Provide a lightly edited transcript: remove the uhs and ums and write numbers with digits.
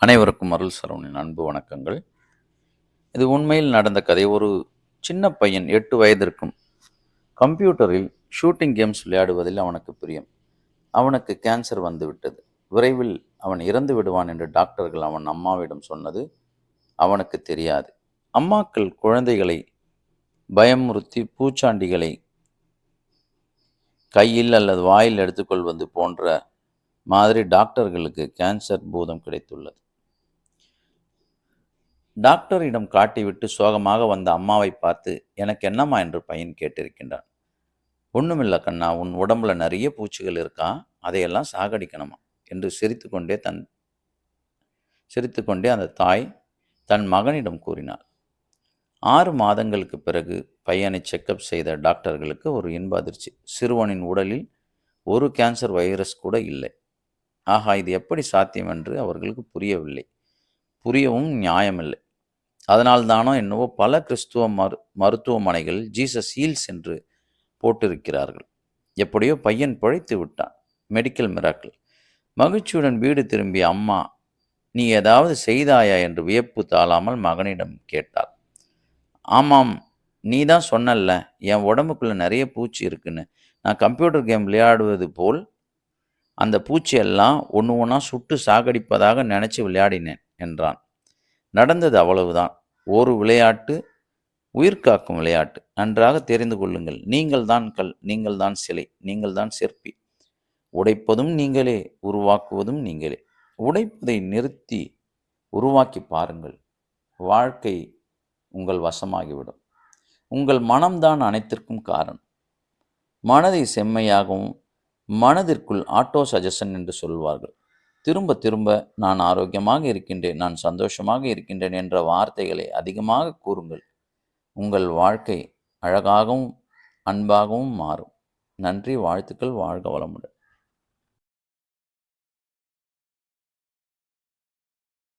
அனைவருக்கும் அருள் சரவணின் அன்பு வணக்கங்கள். இது உண்மையில் நடந்த கதை. ஒரு சின்ன பையன் 8 வயது இருக்கும். கம்ப்யூட்டரில் ஷூட்டிங் கேம்ஸ் விளையாடுவதில் அவனுக்கு பிரியம். அவனுக்கு கேன்சர் வந்துவிட்டது. விரைவில் அவன் இறந்து விடுவான் என்று டாக்டர்கள் அவன் அம்மாவிடம் சொன்னது அவனுக்கு தெரியாது. அம்மாக்கள் குழந்தைகளை பயமுறுத்தி பூச்சாண்டிகளை கையில் அல்லது வாயில் எடுத்துக்கொள்வது போன்ற மாதிரி டாக்டர்களுக்கு கேன்சர் பூதம் கிடைத்துள்ளது. டாக்டரிடம் காட்டிவிட்டு சோகமாக வந்த அம்மாவை பார்த்து, எனக்கு என்னம்மா என்று பையன் கேட்டிருக்கின்றான். ஒன்றுமில்ல கண்ணா, உன் உடம்புல நிறைய பூச்சிகள் இருக்கா, அதையெல்லாம் சாகடிக்கணுமா என்று சிரித்துக்கொண்டே அந்த தாய் தன் மகனிடம் கூறினாள். 6 மாதங்களுக்கு பிறகு பையனை செக்கப் செய்த டாக்டர்களுக்கு ஒரு இன்ப அதிர்ச்சி. சிறுவனின் உடலில் ஒரு கேன்சர் வைரஸ் கூட இல்லை. ஆகா, இது எப்படி சாத்தியம் என்று அவர்களுக்கு புரியவும் நியாயமில்லை. அதனால்தானோ என்னவோ பல கிறிஸ்துவ மருத்துவமனைகள் ஜீசஸ் ஹீல்ஸ் என்று போட்டிருக்கிறார்கள். எப்படியோ பையன் பிழைத்து விட்டான். Medical miracle. மகிழ்ச்சியுடன் வீடு திரும்பிய அம்மா, நீ ஏதாவது செய்தாயா என்று வியப்பு தாழாமல் மகனிடம் கேட்டாள். ஆமாம், நீ தான் சொன்னல்ல, என் உடம்புக்குள்ளே நிறைய பூச்சி இருக்குன்னு. நான் கம்ப்யூட்டர் கேம் விளையாடுவது போல் அந்த பூச்சியெல்லாம் ஒன்று ஒன்றா சுட்டு சாகடிப்பதாக நினச்சி விளையாடினேன் என்றான். நடந்தது அவ்வளவுதான். ஒரு விளையாட்டு, உயிர் காக்கும் விளையாட்டு. நன்றாக தெரிந்து கொள்ளுங்கள். நீங்கள் தான் கல், நீங்கள் தான் சிலை, நீங்கள் தான் சிற்பி. உடைப்பதும் நீங்களே, உருவாக்குவதும் நீங்களே. உடைப்பதை நிறுத்தி உருவாக்கி பாருங்கள். வாழ்க்கை உங்கள் வசமாகிவிடும். உங்கள் மனம்தான் அனைத்திற்கும் காரணம். மனதை செம்மையாகவும் மனதிற்குள் ஆட்டோ சஜஷன் என்று சொல்வார்கள். திரும்ப திரும்ப நான் ஆரோக்கியமாக இருக்கின்றேன், நான் சந்தோஷமாக இருக்கின்றேன் என்ற வார்த்தைகளை அதிகமாக கூறுங்கள். உங்கள் வாழ்க்கை அழகாகவும் அன்பாகவும் மாறும். நன்றி, வாழ்த்துக்கள். வாழ்க வளமுடன்.